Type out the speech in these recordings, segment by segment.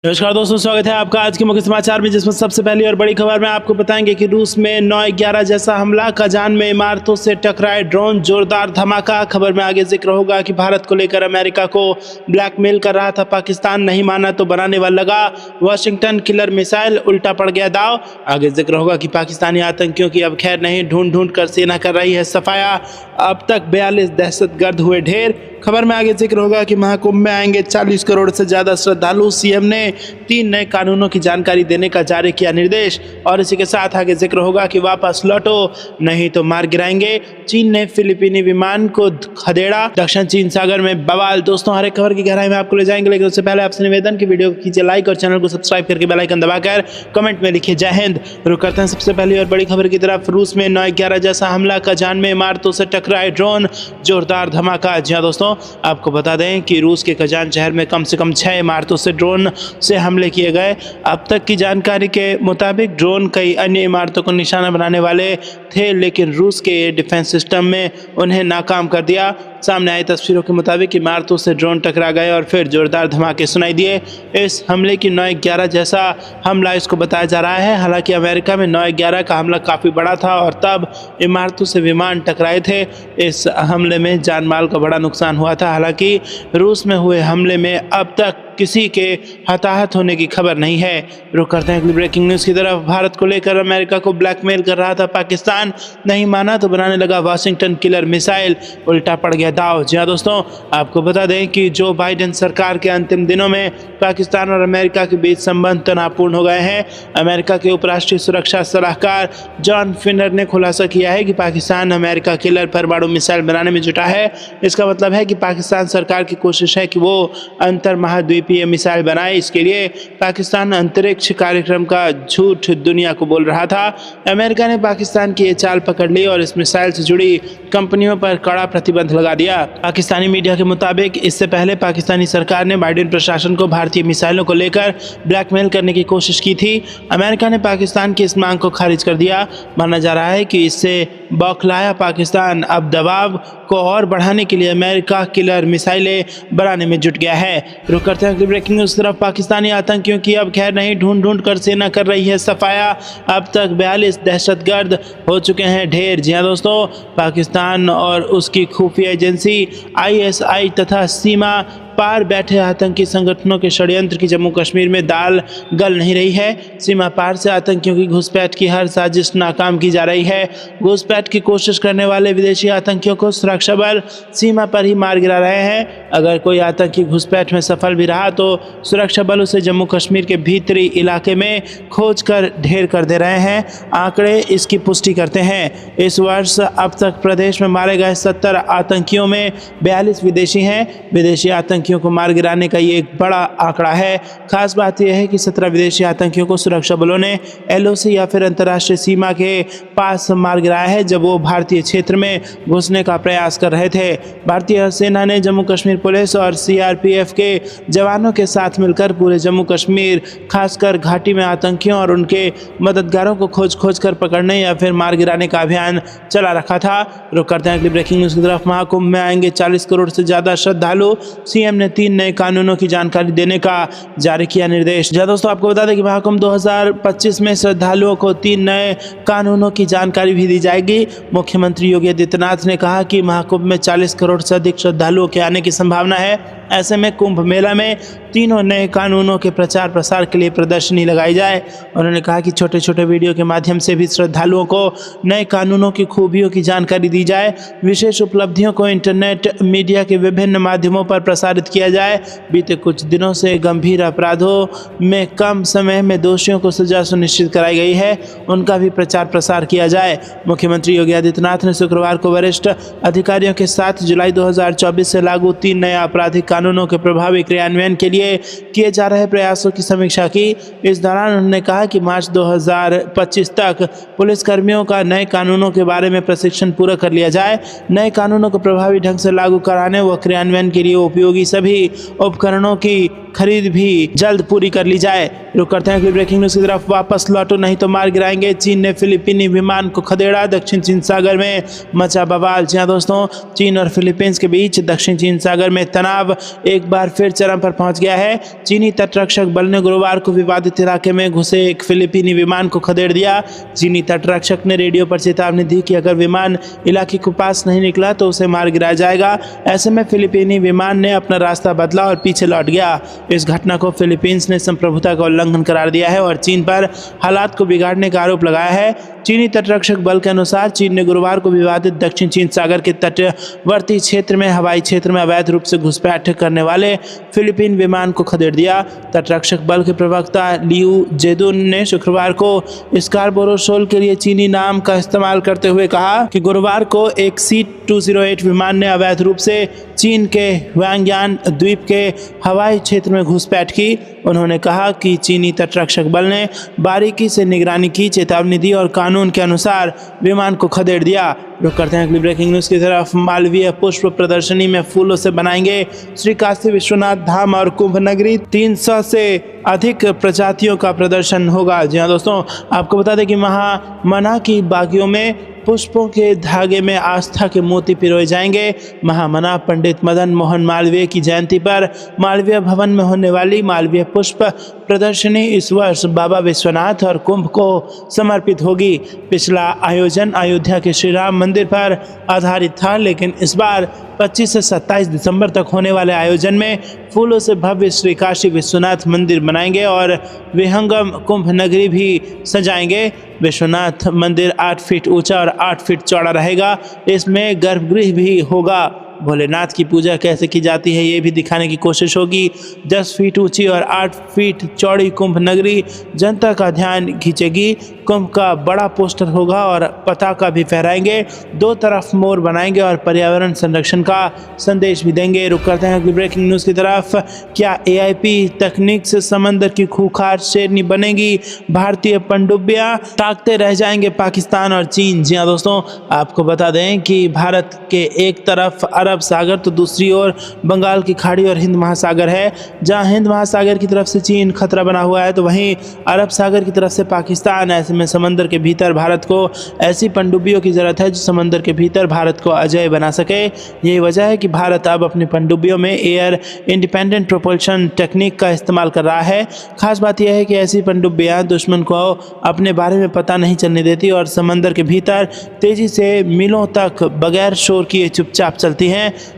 नमस्कार दोस्तों, स्वागत है आपका आज के मुख्य समाचार में, जिसमें सबसे पहली और बड़ी खबर में आपको बताएंगे कि रूस में 9/11 जैसा हमला, कजान में इमारतों से टकराए ड्रोन, जोरदार धमाका। खबर में आगे जिक्र होगा कि भारत को लेकर अमेरिका को ब्लैकमेल कर रहा था पाकिस्तान, नहीं माना तो बनाने वाला लगा वाशिंगटन किलर मिसाइल, उल्टा पड़ गया दाव। आगे जिक्र होगा कि पाकिस्तानी आतंकियों की अब खैर नहीं, ढूंढ ढूंढ कर सेना कर रही है सफाया, अब तक 42 दहशतगर्द हुए ढेर। खबर में आगे जिक्र होगा कि महाकुंभ में आएंगे 40 करोड़ से ज्यादा श्रद्धालु, सीएम ने 3 नए कानूनों की जानकारी देने का जारी किया निर्देश। और इसी के साथ आगे जिक्र होगा कि वापस लौटो नहीं तो मार गिराएंगे, चीन ने फिलीपीनी विमान को खदेड़ा, दक्षिण चीन सागर में बवाल। दोस्तों, हर एक खबर की गहराई में आपको ले जाएंगे, लेकिन उससे पहले आपसे निवेदन कि वीडियो को कीजिए लाइक और चैनल को सब्सक्राइब करके बेल आइकन दबाकर कमेंट में लिखिए जय हिंद। रुक करते हैं सबसे पहली और बड़ी खबर की तरफ। रूस में 9/11 जैसा हमला, कजान में इमारतों से टकराए ड्रोन, जोरदार धमाका। जी हाँ दोस्तों, आपको बता दें कि रूस के कजान शहर में कम से कम 6 इमारतों से ड्रोन से हमले किए गए। अब तक की जानकारी के मुताबिक ड्रोन कई अन्य इमारतों को निशाना बनाने वाले थे, लेकिन रूस के डिफेंस सिस्टम में उन्हें नाकाम कर दिया। सामने आई तस्वीरों के मुताबिक इमारतों से ड्रोन टकरा गए और फिर जोरदार धमाके सुनाई दिए। इस हमले की 9/11 जैसा हमला इसको बताया जा रहा है। हालांकि अमेरिका में 9/11 का हमला काफ़ी बड़ा था और तब इमारतों से विमान टकराए थे। इस हमले में जान माल का बड़ा नुकसान हुआ था। हालांकि रूस में हुए हमले में अब तक किसी के हताहत होने की खबर नहीं है। रुक करते हैं अगली ब्रेकिंग न्यूज़ की तरफ। भारत को लेकर अमेरिका को ब्लैकमेल कर रहा था पाकिस्तान, नहीं माना तो बनाने लगा वाशिंगटन किलर मिसाइल, उल्टा पड़ गया दाव। जी हाँ दोस्तों, आपको बता दें कि जो बाइडेन सरकार के अंतिम दिनों में पाकिस्तान और अमेरिका के बीच संबंध तनावपूर्ण हो गए हैं। अमेरिका के उपराष्ट्रीय सुरक्षा सलाहकार जॉन फिनर ने खुलासा किया है कि पाकिस्तान अमेरिका किलर परमाणु मिसाइल बनाने में जुटा है। इसका मतलब है कि पाकिस्तान सरकार की कोशिश है कि वो अंतर महाद्वीपीय मिसाइल बनाए। इसके लिए पाकिस्तान अंतरिक्ष कार्यक्रम का झूठ दुनिया को बोल रहा था। अमेरिका ने पाकिस्तान की ये चाल पकड़ ली और इस मिसाइल से जुड़ी कंपनियों पर कड़ा प्रतिबंध लगा दिया। पाकिस्तानी मीडिया के मुताबिक इससे पहले पाकिस्तानी सरकार ने बाइडेन प्रशासन को भारतीय मिसाइलों को लेकर ब्लैकमेल करने की कोशिश की थी। अमेरिका ने पाकिस्तान की इस मांग को खारिज कर दिया। माना जा रहा है कि इससे बौखलाया पाकिस्तान अब दबाव को और बढ़ाने के लिए अमेरिका किलर मिसाइलें बनाने में जुट गया है। रुक करते हैं अगली ब्रेकिंग न्यूज़ तरफ। पाकिस्तानी आतंकियों की अब खैर नहीं, ढूंढ ढूंढ कर सेना कर रही है सफाया, अब तक 42 दहशतगर्द हो चुके हैं ढेर। जी हाँ दोस्तों, पाकिस्तान और उसकी खुफिया एजेंसी ISI तथा सीमा पार बैठे आतंकी संगठनों के षड्यंत्र की जम्मू कश्मीर में दाल गल नहीं रही है। सीमा पार से आतंकियों की घुसपैठ की हर साजिश नाकाम की जा रही है। घुसपैठ की कोशिश करने वाले विदेशी आतंकियों को सुरक्षा बल सीमा पर ही मार गिरा रहे हैं। अगर कोई आतंकी घुसपैठ में सफल भी रहा तो सुरक्षा बल उसे जम्मू कश्मीर के भीतरी इलाके में खोज कर ढेर कर दे रहे हैं। आंकड़े इसकी पुष्टि करते हैं। इस वर्ष अब तक प्रदेश में मारे गए 70 आतंकियों में 42 विदेशी हैं। विदेशी आतंकियों को मार गिराने का ये एक बड़ा आंकड़ा है। खास बात यह है कि 17 विदेशी आतंकियों को सुरक्षा बलों ने LOC या फिर अंतर्राष्ट्रीय सीमा के पास मार गिराया है, जब वो भारतीय क्षेत्र में घुसने का प्रयास कर रहे थे। भारतीय सेना ने जम्मू कश्मीर पुलिस और CRPF के जवानों के साथ मिलकर पूरे जम्मू कश्मीर, खासकर घाटी में आतंकियों और उनके मददगारों को खोज कर पकड़ने या फिर मार गिराने का अभियान चला रखा था। रुक करते हैं अगली ब्रेकिंग न्यूज़ की तरफ। महाकुंभ में आएंगे 40 करोड़ से ज्यादा श्रद्धालु, सीएम ने 3 नए कानूनों की जानकारी देने का जारी किया निर्देश। जी दोस्तों, आपको बता दें कि महाकुंभ 2025 में श्रद्धालुओं को 3 नए कानूनों की जानकारी भी दी जाएगी। मुख्यमंत्री योगी आदित्यनाथ ने कहा कि महाकुंभ में 40 करोड़ से अधिक श्रद्धालुओं के आने की संभावना है। ऐसे में कुंभ मेला में 3 नए कानूनों के प्रचार प्रसार के लिए प्रदर्शनी लगाई जाए। उन्होंने कहा कि छोटे छोटे वीडियो के माध्यम से भी श्रद्धालुओं को नए कानूनों की खूबियों की जानकारी दी जाए। विशेष उपलब्धियों को इंटरनेट मीडिया के विभिन्न माध्यमों पर प्रसारित किया जाए। बीते कुछ दिनों से गंभीर अपराधों में कम समय में दोषियों को सजा सुनिश्चित कराई गई है, उनका भी प्रचार प्रसार किया जाए। मुख्यमंत्री योगी आदित्यनाथ ने शुक्रवार को वरिष्ठ अधिकारियों के साथ जुलाई 2024 से लागू 3 नए आपराधिक कानूनों के प्रभावी क्रियान्वयन के लिए किए जा रहे प्रयासों की समीक्षा की। इस दौरान उन्होंने कहा कि मार्च 2025 तक पुलिसकर्मियों का नए कानूनों के बारे में प्रशिक्षण पूरा कर लिया जाए। नए कानूनों को प्रभावी ढंग से लागू कराने व क्रियान्वयन के लिए उपयोगी सभी उपकरणों की खरीद भी जल्द पूरी कर ली जाए। रुक करते हैं ब्रेकिंग न्यूज की तरफ, वापस लौटो नहीं तो मार गिराएंगे, चीन ने फिलीपीनी विमान को खदेड़ा, दक्षिण चीन सागर में मचा बवाल। जी हाँ दोस्तों, चीन और फिलीपींस के बीच दक्षिण चीन सागर में तनाव एक बार फिर चरम पर पहुंच गया है। चीनी तटरक्षक बल ने गुरुवार को विवादित इलाके में घुसे एक फिलीपीनी विमान को खदेड़ दिया। चीनी तटरक्षक ने रेडियो पर चेतावनी दी कि अगर विमान इलाके के पास नहीं निकला तो उसे मार गिराया जाएगा। ऐसे में फिलीपीनी विमान ने अपना रास्ता बदला और पीछे लौट गया। इस घटना को फिलीपींस ने संप्रभुता का उल्लंघन करार दिया है और चीन पर हालात को बिगाड़ने का आरोप लगाया है। चीनी तटरक्षक बल के अनुसार चीन ने गुरुवार को विवादित दक्षिण चीन सागर के तटवर्ती क्षेत्र में हवाई क्षेत्र में अवैध रूप से घुसपैठ करने वाले फिलीपीन विमान को खदेड़ दिया। तटरक्षक बल के प्रवक्ता लियू जेदुन ने शुक्रवार को स्कारबोरो शोल के लिए चीनी नाम का इस्तेमाल करते हुए कहा कि गुरुवार को एक C-208 विमान ने अवैध रूप से चीन के ह्वांग्यान द्वीप के हवाई क्षेत्र में घुसपैठ की। उन्होंने कहा कि चीनी तटरक्षक बल ने बारीकी से निगरानी की, चेतावनी दी और कानून के अनुसार विमान को खदेड़ दिया। रुक करते हैं अगली ब्रेकिंग न्यूज की तरफ, मालवीय पुष्प प्रदर्शनी में फूलों से बनाएंगे श्री काशी विश्वनाथ धाम और कुंभ नगरी, 300 से अधिक प्रजातियों का प्रदर्शन होगा। जी हाँ दोस्तों, आपको बता दें कि महामना की बागियों में पुष्पों के धागे में आस्था के मोती पिरोए जाएंगे। महामना पंडित मदन मोहन मालवीय की जयंती पर मालवीय भवन में होने वाली मालवीय पुष्प प्रदर्शनी इस वर्ष बाबा विश्वनाथ और कुंभ को समर्पित होगी। पिछला आयोजन अयोध्या के श्री राम मंदिर पर आधारित था, लेकिन इस बार 25 से 27 दिसंबर तक होने वाले आयोजन में फूलों से भव्य श्री काशी विश्वनाथ मंदिर बनाएंगे और विहंगम कुंभ नगरी भी सजाएंगे। विश्वनाथ मंदिर 8 फीट ऊंचा और 8 फीट चौड़ा रहेगा। इसमें गर्भगृह भी होगा। भोलेनाथ की पूजा कैसे की जाती है ये भी दिखाने की कोशिश होगी। 10 फीट ऊंची और 8 फीट चौड़ी कुंभ नगरी जनता का ध्यान खींचेगी। कुंभ का बड़ा पोस्टर होगा और पताका भी फहराएंगे। 2 तरफ मोर बनाएंगे और पर्यावरण संरक्षण का संदेश भी देंगे। रुक करते हैं अगली ब्रेकिंग न्यूज़ की तरफ, क्या AIP तकनीक से समंदर की खूंखार शेरनी बनेगी भारतीय पनडुब्बियां, ताकते रह जाएंगे पाकिस्तान और चीन। जी हाँ दोस्तों, आपको बता दें कि भारत के एक तरफ अरब सागर तो दूसरी ओर बंगाल की खाड़ी और हिंद महासागर है। जहां हिंद महासागर की तरफ से चीन खतरा बना हुआ है तो वहीं अरब सागर की तरफ से पाकिस्तान। ऐसे में समंदर के भीतर भारत को ऐसी पनडुब्बियों की ज़रूरत है जो समंदर के भीतर भारत को अजेय बना सके। यही वजह है कि भारत अब अपनी पनडुब्बियों में एयर इंडिपेंडेंट प्रोपल्शन टेक्निक का इस्तेमाल कर रहा है। खास बात यह है कि ऐसी पनडुब्बियां दुश्मन को अपने बारे में पता नहीं चलने देती और समंदर के भीतर तेज़ी से मीलों तक बगैर शोर किए चुपचाप चलती हैं।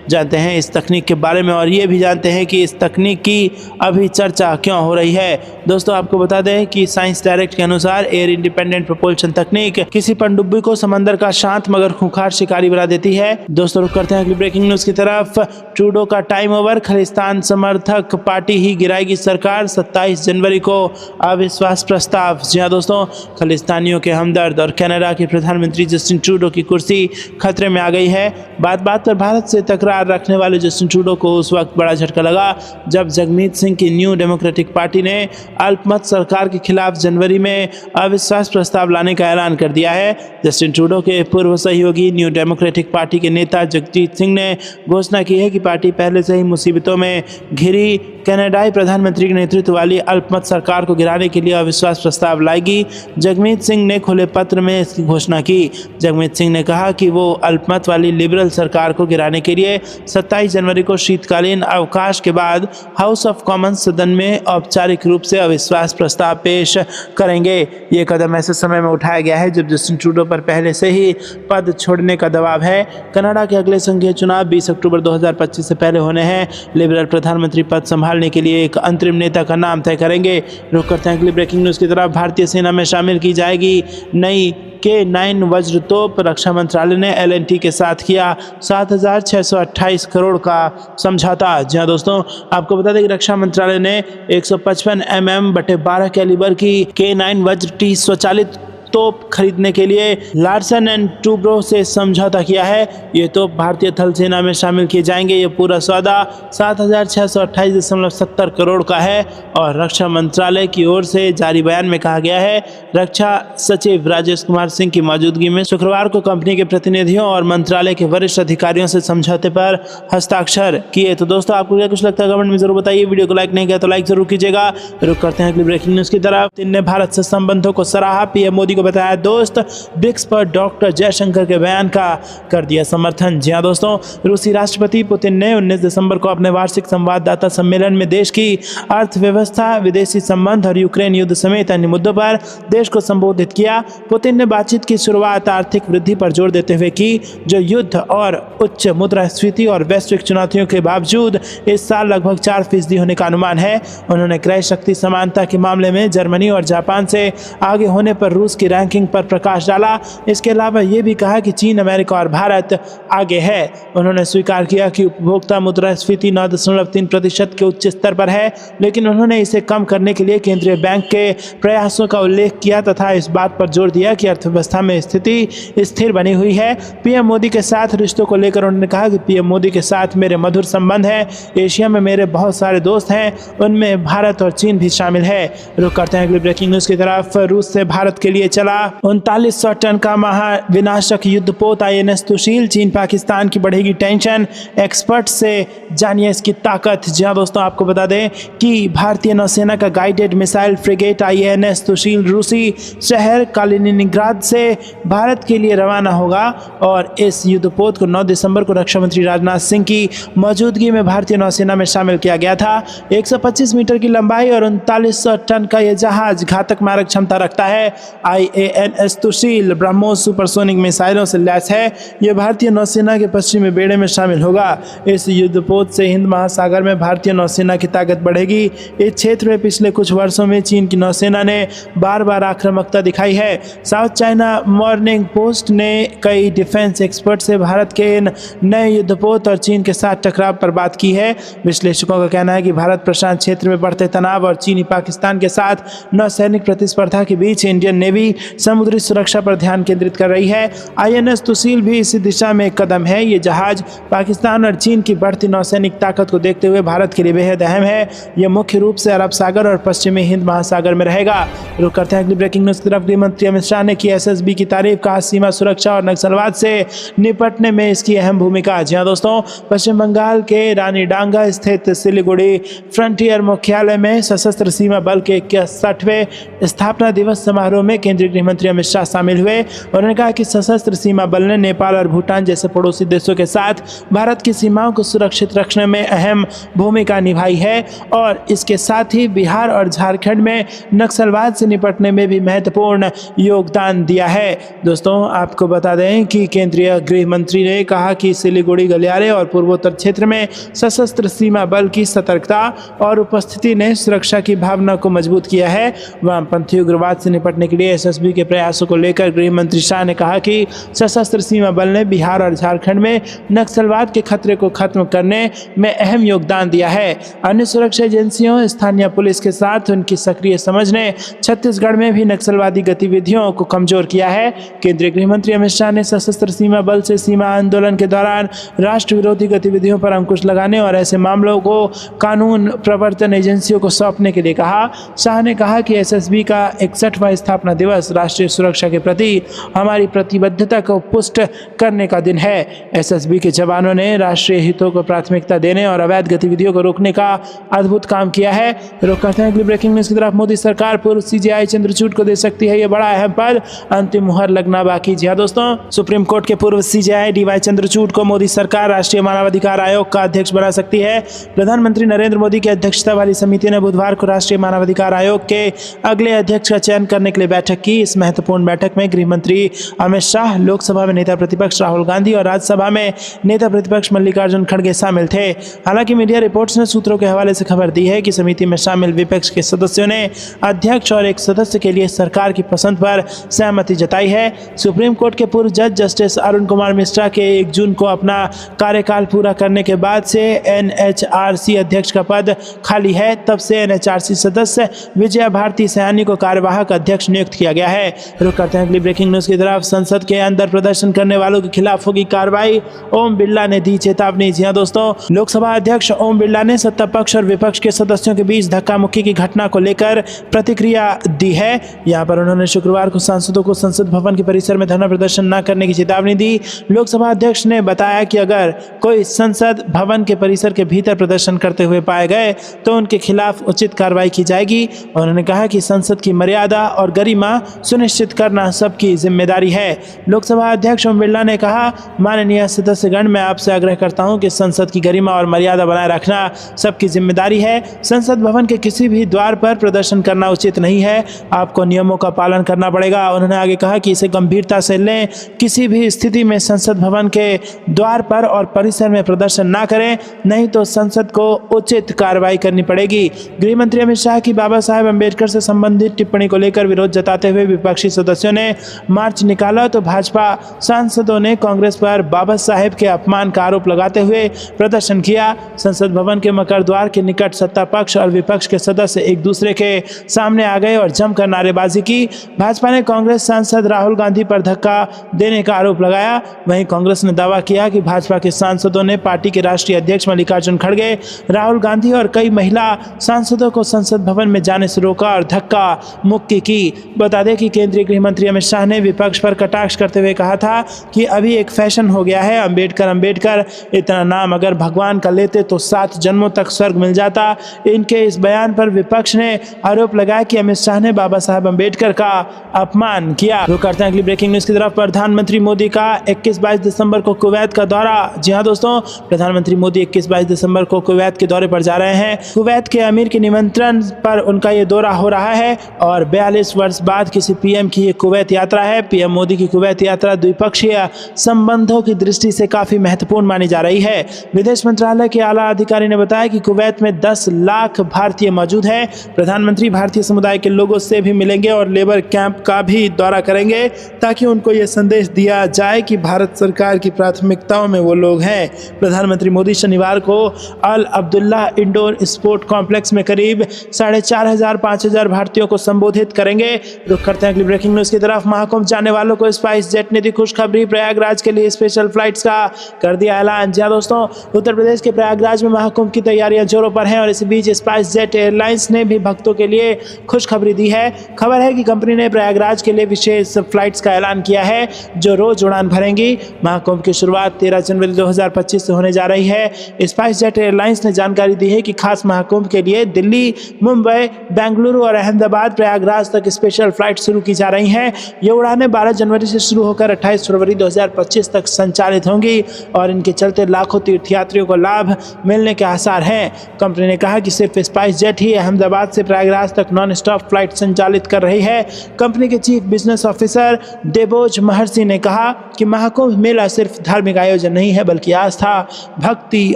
जानते हैं इस तकनीक के बारे में और ये भी जानते हैं कि इस तकनीक की अभी चर्चा क्यों हो रही है। दोस्तों, आपको बता दें कि साइंस डायरेक्ट के अनुसार एयर इंडिपेंडेंट प्रोपल्शन तकनीक किसी पनडुब्बी को समंदर का शांत मगर खूंखार शिकारी बना देती है। दोस्तों, रुक करते हैं अगली ब्रेकिंग न्यूज की तरफ। ट्रूडो का टाइम ओवर, खालिस्तान समर्थक पार्टी ही गिराएगी सरकार, 27 जनवरी को अविश्वास प्रस्ताव। जी हाँ दोस्तों, खालिस्तानियों के हमदर्द और कनाडा के प्रधानमंत्री जस्टिन ट्रूडो की कुर्सी खतरे में आ गई है। बात बात पर भारत से तकरार रखने वाले जस्टिन ट्रूडो को उस वक्त बड़ा झटका लगा जब जगमीत सिंह की न्यू डेमोक्रेटिक पार्टी ने अल्पमत सरकार के खिलाफ जनवरी में अविश्वास प्रस्ताव लाने का ऐलान कर दिया है। जस्टिन ट्रूडो के पूर्व सहयोगी न्यू डेमोक्रेटिक पार्टी के नेता जगजीत सिंह ने घोषणा की है कि पार्टी पहले से ही मुसीबतों में घिरी कनाडाई प्रधानमंत्री के नेतृत्व वाली अल्पमत सरकार को गिराने के लिए अविश्वास प्रस्ताव लाएगी। जगमीत सिंह ने खुले पत्र में इसकी घोषणा की। जगमीत सिंह ने कहा कि वो अल्पमत वाली लिबरल सरकार को गिराने के लिए 27 जनवरी को शीतकालीन अवकाश के बाद हाउस ऑफ कॉमन्स सदन में औपचारिक रूप से अविश्वास प्रस्ताव पेश करेंगे। ये कदम ऐसे समय में उठाया गया है जब जस्टिन ट्रूडो पर पहले से ही पद छोड़ने का दबाव है। कनाडा के अगले संघीय चुनाव 20 अक्टूबर 2025 से पहले होने हैं। लिबरल प्रधानमंत्री पद संभालने के लिए एक अंतरिम नेता का नाम तय करेंगे। रुक करते हैं अगली ब्रेकिंग न्यूज़ की तरफ। भारतीय सेना में शामिल की जाएगी नई K9 वज्रतोप। रक्षा मंत्रालय ने L&T के साथ किया 7,628 करोड़ का समझौता। जी हाँ दोस्तों, आपको बता दें कि रक्षा मंत्रालय ने 155 mm/12 कैलिबर की K9 वज्र T स्वचालित तोप खरीदने के लिए लार्सन एंड टूब्रो से समझौता किया है। ये तोप भारतीय थल सेना में शामिल किए जाएंगे। ये पूरा सौदा 7,628.70 करोड़ का है और रक्षा मंत्रालय की ओर से जारी बयान में कहा गया है। रक्षा सचिव राजेश कुमार सिंह की मौजूदगी में शुक्रवार को कंपनी के प्रतिनिधियों और मंत्रालय के वरिष्ठ अधिकारियों से समझौते पर हस्ताक्षर किए। तो दोस्तों, आपको क्या कुछ लगता है कमेंट में जरूर बताइए। वीडियो को लाइक नहीं किया तो लाइक जरूर कीजिएगा। रुक करते हैं अगली ब्रेकिंग न्यूज की तरफ। चीन ने भारत से संबंधों को सराहा। पीएम मोदी को बताया दोस्त। ब्रिक्स पर डॉक्टर जयशंकर के बयान का कर दिया समर्थन। जी हां दोस्तों, रूसी राष्ट्रपति पुतिन ने 19 दिसंबर को अपने वार्षिक संवाददाता सम्मेलन में देश की अर्थव्यवस्था, विदेशी संबंध और यूक्रेन युद्ध समेत अन्य मुद्दों पर देश को संबोधित किया। पुतिन ने बातचीत की शुरुआत आर्थिक वृद्धि पर जोर देते हुए की, जो युद्ध और उच्च मुद्रास्फीति और वैश्विक चुनौतियों के बावजूद इस साल लगभग 4% होने का अनुमान है। उन्होंने क्रय शक्ति समानता के मामले में जर्मनी और जापान से आगे होने पर रूस की रैंकिंग पर प्रकाश डाला। इसके अलावा ये भी कहा कि चीन, अमेरिका और भारत आगे है। उन्होंने स्वीकार किया कि उपभोक्ता मुद्रास्फीति 9.3% के उच्च स्तर पर है, लेकिन उन्होंने इसे कम करने के लिए केंद्रीय बैंक के प्रयासों का उल्लेख किया तथा इस बात पर जोर दिया कि अर्थव्यवस्था में स्थिति स्थिर बनी हुई है। पीएम मोदी के साथ रिश्तों को लेकर उन्होंने कहा कि पीएम मोदी के साथ मेरे मधुर संबंध हैं। एशिया में मेरे बहुत सारे दोस्त हैं, उनमें भारत और चीन भी शामिल है। रुक करते हैं अगली ब्रेकिंग न्यूज की तरफ। रूस से भारत के लिए चला 3900 टन का महाविनाशक युद्धपोत INS सुशील। चीन पाकिस्तान की बढ़ेगी टेंशन, एक्सपर्ट से जानिए इसकी ताकत। जी हाँ दोस्तों, आपको बता दें कि भारतीय नौसेना का गाइडेड मिसाइल फ्रिगेट INS सुशील रूसी शहर कालिनिनग्राद से भारत के लिए रवाना होगा और इस युद्धपोत को 9 दिसंबर को रक्षा मंत्री राजनाथ सिंह की मौजूदगी में भारतीय नौसेना में शामिल किया गया था। 125 मीटर की लंबाई और 3900 टन का यह जहाज घातक मारक क्षमता रखता है। INS सुशील ब्रह्मोस सुपरसोनिक मिसाइलों से लैस है। यह भारतीय नौसेना के पश्चिमी बेड़े में शामिल होगा। इस युद्धपोत से हिंद महासागर में भारतीय नौसेना की ताकत बढ़ेगी। इस क्षेत्र में पिछले कुछ वर्षों में चीन की नौसेना ने बार बार आक्रामकता दिखाई है। साउथ चाइना मॉर्निंग पोस्ट ने कई डिफेंस एक्सपर्ट से भारत के इन नए युद्धपोत और चीन के साथ टकराव पर बात की है। विश्लेषकों का कहना है कि भारत प्रशांत क्षेत्र में बढ़ते तनाव और चीनी पाकिस्तान के साथ नौसैनिक प्रतिस्पर्धा के बीच इंडियन नेवी समुद्री सुरक्षा पर ध्यान केंद्रित कर रही है। INS सुशील भी इसी दिशा में एक कदम है। ये जहाज पाकिस्तान और चीन की बढ़ती नौसैनिक ताकत को देखते हुए भारत के लिए बेहद अहम है। यह मुख्य रूप से अरब सागर और पश्चिमी हिंद महासागर में रहेगा। रुक करते हैं अगली ब्रेकिंग न्यूज की तरफ। गृह मंत्री अमित शाह ने की SSB की तारीफ, कहा सीमा सुरक्षा और नक्सलवाद से निपटने में इसकी अहम भूमिका। जी हाँ दोस्तों, पश्चिम बंगाल के रानीडांगा स्थित सिलीगुड़ी फ्रंटियर मुख्यालय में सशस्त्र सीमा बल के 61वें स्थापना दिवस समारोह में केंद्रीय गृह मंत्री अमित शाह शामिल हुए। उन्होंने कहा कि सशस्त्र सीमा बल ने नेपाल और भूटान जैसे पड़ोसी देशों के साथ भारत की सीमाओं को सुरक्षित रखने में अहम भूमिका निभाई है और इसके साथ ही बिहार और झारखंड में नक्सलवाद से निपटने में भी महत्वपूर्ण योगदान दिया है। दोस्तों, आपको बता दें कि केंद्रीय गृह मंत्री ने कहा कि सिलीगुड़ी, गलियारे और पूर्वोत्तर क्षेत्र में सशस्त्र सीमा बल की सतर्कता और उपस्थिति ने सुरक्षा की भावना को मजबूत किया है। वामपंथी उग्रवाद से निपटने के लिए SSB के प्रयासों को लेकर गृह मंत्री शाह ने कहा कि सशस्त्र सीमा बल ने बिहार और झारखंड में नक्सलवाद के खतरे को खत्म करने में अहम योगदान दिया है। अन्य सुरक्षा एजेंसियों, स्थानीय पुलिस के साथ उनकी सक्रिय समझ ने छत्तीसगढ़ में भी नक्सलवादी गतिविधियों को कमजोर किया है। केंद्रीय गृह मंत्री अमित शाह ने सशस्त्र सीमा बल से सीमा आंदोलन के दौरान राष्ट्र विरोधी गतिविधियों पर अंकुश लगाने और ऐसे मामलों को कानून प्रवर्तन एजेंसियों को सौंपने के लिए कहा। शाह ने कहा कि SSB का 61वां स्थापना दिवस राष्ट्रीय सुरक्षा के प्रति हमारी प्रतिबद्धता को पुष्ट करने का दिन है। SSB के जवानों ने राष्ट्रीय हितों को प्राथमिकता देने और अवैध गतिविधियों को रोकने का अद्भुत काम किया है। रुक करते हैं अगली ब्रेकिंग न्यूज की तरफ। मोदी सरकार पूर्व CJI चंद्रचूड़ को दे सकती है ये बड़ा अहम पद, अंतिम मुहर लगना बाकी। जी हाँ दोस्तों, सुप्रीम कोर्ट के पूर्व CJI DY चंद्रचूड़ को मोदी सरकार राष्ट्रीय मानवाधिकार आयोग का अध्यक्ष बना सकती है। प्रधानमंत्री नरेंद्र मोदी की अध्यक्षता वाली समिति ने बुधवार को राष्ट्रीय मानवाधिकार आयोग के अगले अध्यक्ष का चयन करने के लिए बैठक की। इस महत्वपूर्ण बैठक में गृह मंत्री अमित शाह, लोकसभा में नेता प्रतिपक्ष राहुल गांधी और राज्यसभा में नेता प्रतिपक्ष मल्लिकार्जुन खड़गे शामिल थे। हालांकि मीडिया रिपोर्ट्स ने सूत्रों के हवाले से खबर दी है कि समिति में शामिल विपक्ष के सदस्यों ने अध्यक्ष और एक सदस्य के लिए सरकार की पसंद पर सहमति जताई है। सुप्रीम कोर्ट के पूर्व जज जस्टिस अरुण कुमार मिश्रा के 1 जून को अपना कार्यकाल पूरा करने के बाद से NHRC अध्यक्ष का पद खाली है। तब से NHRC सदस्य विजया भारती सयानी को कार्यवाहक अध्यक्ष नियुक्त किया गया है। रुक करते हैं अगली ब्रेकिंग न्यूज की तरफ। संसद के अंदर प्रदर्शन करने वालों के खिलाफ होगी कार्रवाई, ओम बिरला ने दी चेतावनी। जी हां दोस्तों, लोकसभा अध्यक्ष ओम बिरला ने सत्ता पक्ष और विपक्ष के सदस्यों के बीच धक्का मुक्की की घटना को लेकर प्रतिक्रिया दी है। यहाँ पर उन्होंने शुक्रवार को सांसदों को संसद भवन के परिसर में धरना प्रदर्शन न करने की चेतावनी दी। लोकसभा अध्यक्ष ने बताया कि अगर कोई संसद भवन के परिसर के भीतर प्रदर्शन करते हुए पाए गए तो उनके खिलाफ उचित कार्रवाई की जाएगी। उन्होंने कहा कि संसद की मर्यादा और गरिमा सुनिश्चित करना सबकी जिम्मेदारी है। लोकसभा अध्यक्ष ओम बिरला ने कहा, माननीय सदस्यगण, मैं आपसे आग्रह करता हूं कि संसद की गरिमा और मर्यादा बनाए रखना सबकी जिम्मेदारी है। संसद भवन के किसी भी द्वार पर प्रदर्शन करना उचित नहीं है, आपको नियमों का पालन करना पड़ेगा। उन्होंने आगे कहा कि इसे गंभीरता से लें, किसी भी स्थिति में संसद भवन के द्वार पर और परिसर में प्रदर्शन ना करें, नहीं तो संसद को उचित कार्रवाई करनी पड़ेगी। गृह मंत्री अमित शाह की बाबा साहेब अम्बेडकर से संबंधित टिप्पणी को लेकर विरोध जताते हुए विपक्षी सदस्यों ने मार्च निकाला तो भाजपा सांसदों ने कांग्रेस पर बाबा साहेब के अपमान का आरोप लगाते हुए प्रदर्शन किया। संसद भवन के मकर द्वार के निकट सत्ता पक्ष और विपक्ष के सदस्य एक दूसरे के सामने आ गए और जमकर नारेबाजी की। भाजपा ने कांग्रेस सांसद राहुल गांधी पर धक्का देने का आरोप लगाया। वहीं कांग्रेस ने दावा किया कि भाजपा के सांसदों ने पार्टी के राष्ट्रीय अध्यक्ष मल्लिकार्जुन खड़गे, राहुल गांधी और कई महिला सांसदों को संसद भवन में जाने से रोका और धक्का मुक्की की। बता दें कि केंद्रीय गृह मंत्री अमित शाह ने विपक्ष पर कटाक्ष करते हुए कहा था कि अभी एक फैशन हो गया है, अंबेडकर इतना नाम अगर भगवान का लेते तो 7 जन्मों तक स्वर्ग मिल जाता। इनके इस बयान पर विपक्ष ने आरोप लगाया कि अमित शाह ने बाबा साहेब अम्बेडकर का अपमान किया। रुक करते हैं अगली ब्रेकिंग न्यूज की तरफ। प्रधानमंत्री मोदी का 21-22 दिसंबर को कुवैत का दौरा। जी हां दोस्तों, प्रधानमंत्री मोदी 21-22 दिसंबर को कुवैत के दौरे पर जा रहे हैं। कुवैत के अमीर के निमंत्रण पर उनका ये दौरा हो रहा है और 42 वर्ष बाद किसी पीएम की ये कुवैत यात्रा है। पीएम मोदी की कुवैत यात्रा द्विपक्षीय संबंधों की दृष्टि से काफी महत्वपूर्ण मानी जा रही है। विदेश मंत्रालय के आला अधिकारी ने बताया कि कुवैत में 10 लाख भारतीय मौजूद हैं। प्रधानमंत्री भारतीय समुदाय के लोगों से भी मिलेंगे और लेबर कैंप का भी दौरा करेंगे ताकि उनको ये संदेश दिया जाए कि भारत सरकार की प्राथमिकताओं में वो लोग हैं। प्रधानमंत्री मोदी शनिवार को अल अब्दुल्ला इंडोर स्पोर्ट कॉम्प्लेक्स में करीब 4,500 भारतीयों को संबोधित करेंगे। रुक करते हैं अगली ब्रेकिंग न्यूज की तरफ। महाकुंभ जाने वालों को स्पाइस जेट ने दी खुशखबरी। प्रयागराज के लिए स्पेशल फ्लाइट्स का कर दिया ऐलान। जी दोस्तों, उत्तर प्रदेश के प्रयागराज में महाकुंभ की तैयारियां जोरों पर हैं और इसी बीच स्पाइस जेट एयरलाइंस ने भी भक्तों के लिए खुशखबरी दी है। खबर है कि कंपनी ने प्रयागराज के लिए विशेष फ्लाइट्स का ऐलान किया है जो रोज उड़ान भरेंगी। महाकुंभ की शुरुआत 13 जनवरी 2025 से होने जा रही है। स्पाइस जेट एयरलाइंस ने जानकारी दी है कि खास महाकुंभ के लिए दिल्ली, मुंबई, बेंगलुरु और अहमदाबाद, प्रयागराज तक स्पेशल फ्लाइट शुरू की जा रही हैं। ये उड़ानें 12 जनवरी से शुरू होकर 28 फरवरी 2025 तक संचालित होंगी और इनके चलते लाखों तीर्थयात्रियों को लाभ मिलने के आसार हैं। कंपनी ने कहा कि सिर्फ स्पाइस जेट ही अहमदाबाद से प्रयागराज तक नॉन स्टॉप फ्लाइट संचालित कर रही है। कंपनी के चीफ बिजनेस ऑफिसर देबोज महर्षि ने कहा कि महाकुंभ मेला सिर्फ धार्मिक आयोजन नहीं है बल्कि आस्था, भक्ति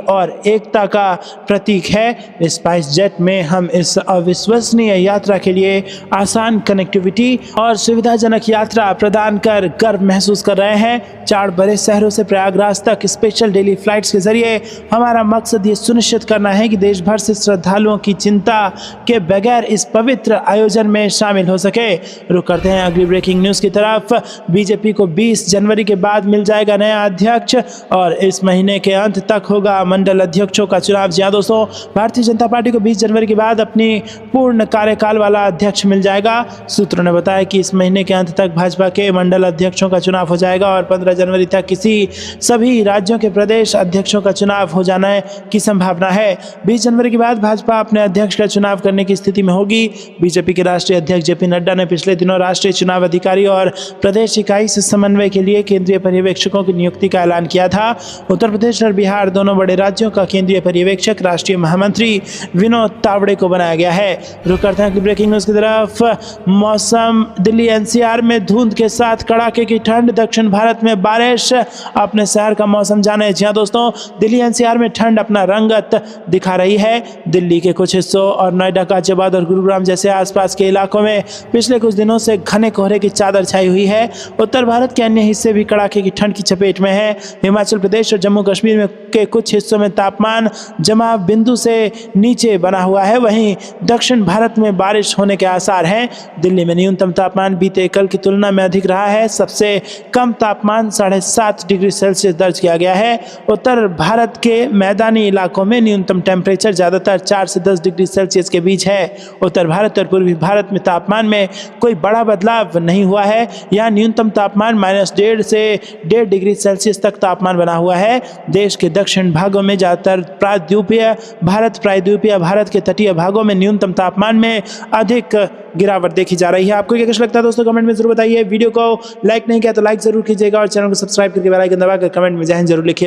और एकता का प्रतीक है। स्पाइस जेट में हम इस अविश्वसनीय यात्रा के लिए आसान कनेक्टिविटी और सुविधाजनक यात्रा प्रदान कर गर्व महसूस कर रहे हैं। 4 बड़े शहरों से प्रयागराज तक स्पेशल डेली फ्लाइट्स के जरिए हमारा मकसद ये सुनिश्चित करना है कि देश भर से श्रद्धालुओं की चिंता के बगैर इस पवित्र आयोजन में शामिल हो सके। रुक करते हैं अगली ब्रेकिंग न्यूज की तरफ। बीजेपी को 20 जनवरी के बाद मिल जाएगा नया अध्यक्ष और इस महीने के अंत तक होगा मंडल अध्यक्षों का चुनाव। जी हां दोस्तों, भारतीय जनता पार्टी को 20 जनवरी के बाद अपनी पूर्ण कार्यकाल वाला अध्यक्ष मिल जाएगा। सूत्रों ने बताया कि इस महीने के अंत तक भाजपा के मंडल अध्यक्षों का चुनाव हो जाएगा और 15 जनवरी तक सभी राज्यों के प्रदेश अध्यक्षों का चुनाव हो जाने की संभावना है। 20 जनवरी के बाद भाजपा अपने अध्यक्ष का चुनाव करने की स्थिति में होगी। बीजेपी के राष्ट्रीय अध्यक्ष जेपी नड्डा ने पिछले दिनों राष्ट्रीय चुनाव अधिकारी और प्रदेश इकाई से समन्वय के लिए केंद्रीय पर्यवेक्षकों की नियुक्ति का ऐलान किया था। उत्तर प्रदेश और बिहार दोनों बड़े राज्यों का केंद्रीय पर्यवेक्षक राष्ट्रीय महामंत्री विनोद तावड़े को बनाया गया है। रुक करते हैं ब्रेकिंग न्यूज की तरफ। मौसम, दिल्ली एनसीआर में धुंध के साथ कड़ाके की ठंड, दक्षिण भारत में बारिश। अपने शहर का मौसम जाने। जी हां दोस्तों, दिल्ली एनसीआर में ठंड अपना रंगत दिखा रही है। दिल्ली के कुछ हिस्सों और नोएडा, गाजियाबाद और गुरुग्राम जैसे आसपास के इलाकों में पिछले कुछ दिनों से घने कोहरे की चादर छाई हुई है। उत्तर भारत के अन्य हिस्से भी कड़ाके की ठंड की चपेट में है। हिमाचल प्रदेश और जम्मू कश्मीर में के कुछ हिस्सों में तापमान जमाव बिंदु से नीचे बना हुआ है। वहीं दक्षिण भारत में बारिश होने के आसार हैं। दिल्ली में न्यूनतम न्यूनतम तापमान बीते कल की तुलना में अधिक रहा है। सबसे कम तापमान 7.5 डिग्री सेल्सियस दर्ज किया गया है। उत्तर भारत के मैदानी इलाकों में न्यूनतम टेम्परेचर ज़्यादातर 4 से 10 डिग्री सेल्सियस के बीच है। उत्तर भारत और पूर्वी भारत में तापमान में कोई बड़ा बदलाव नहीं हुआ है। यहाँ न्यूनतम तापमान -1.5 से 1.5 डिग्री सेल्सियस तक तापमान बना हुआ है। देश के दक्षिण भागों में ज़्यादातर प्रायद्वीपीय भारत के तटीय भागों में न्यूनतम तापमान में अधिक गिरावट देखी जा रही है। आपको क्या कुछ लगता है दोस्तों, कमेंट में जरूर बताइए। वीडियो को लाइक नहीं किया तो लाइक जरूर कीजिएगा और चैनल को सब्सक्राइब करके बेल आइकन दबाकर कमेंट में जय हिंद जरूर लिखिए।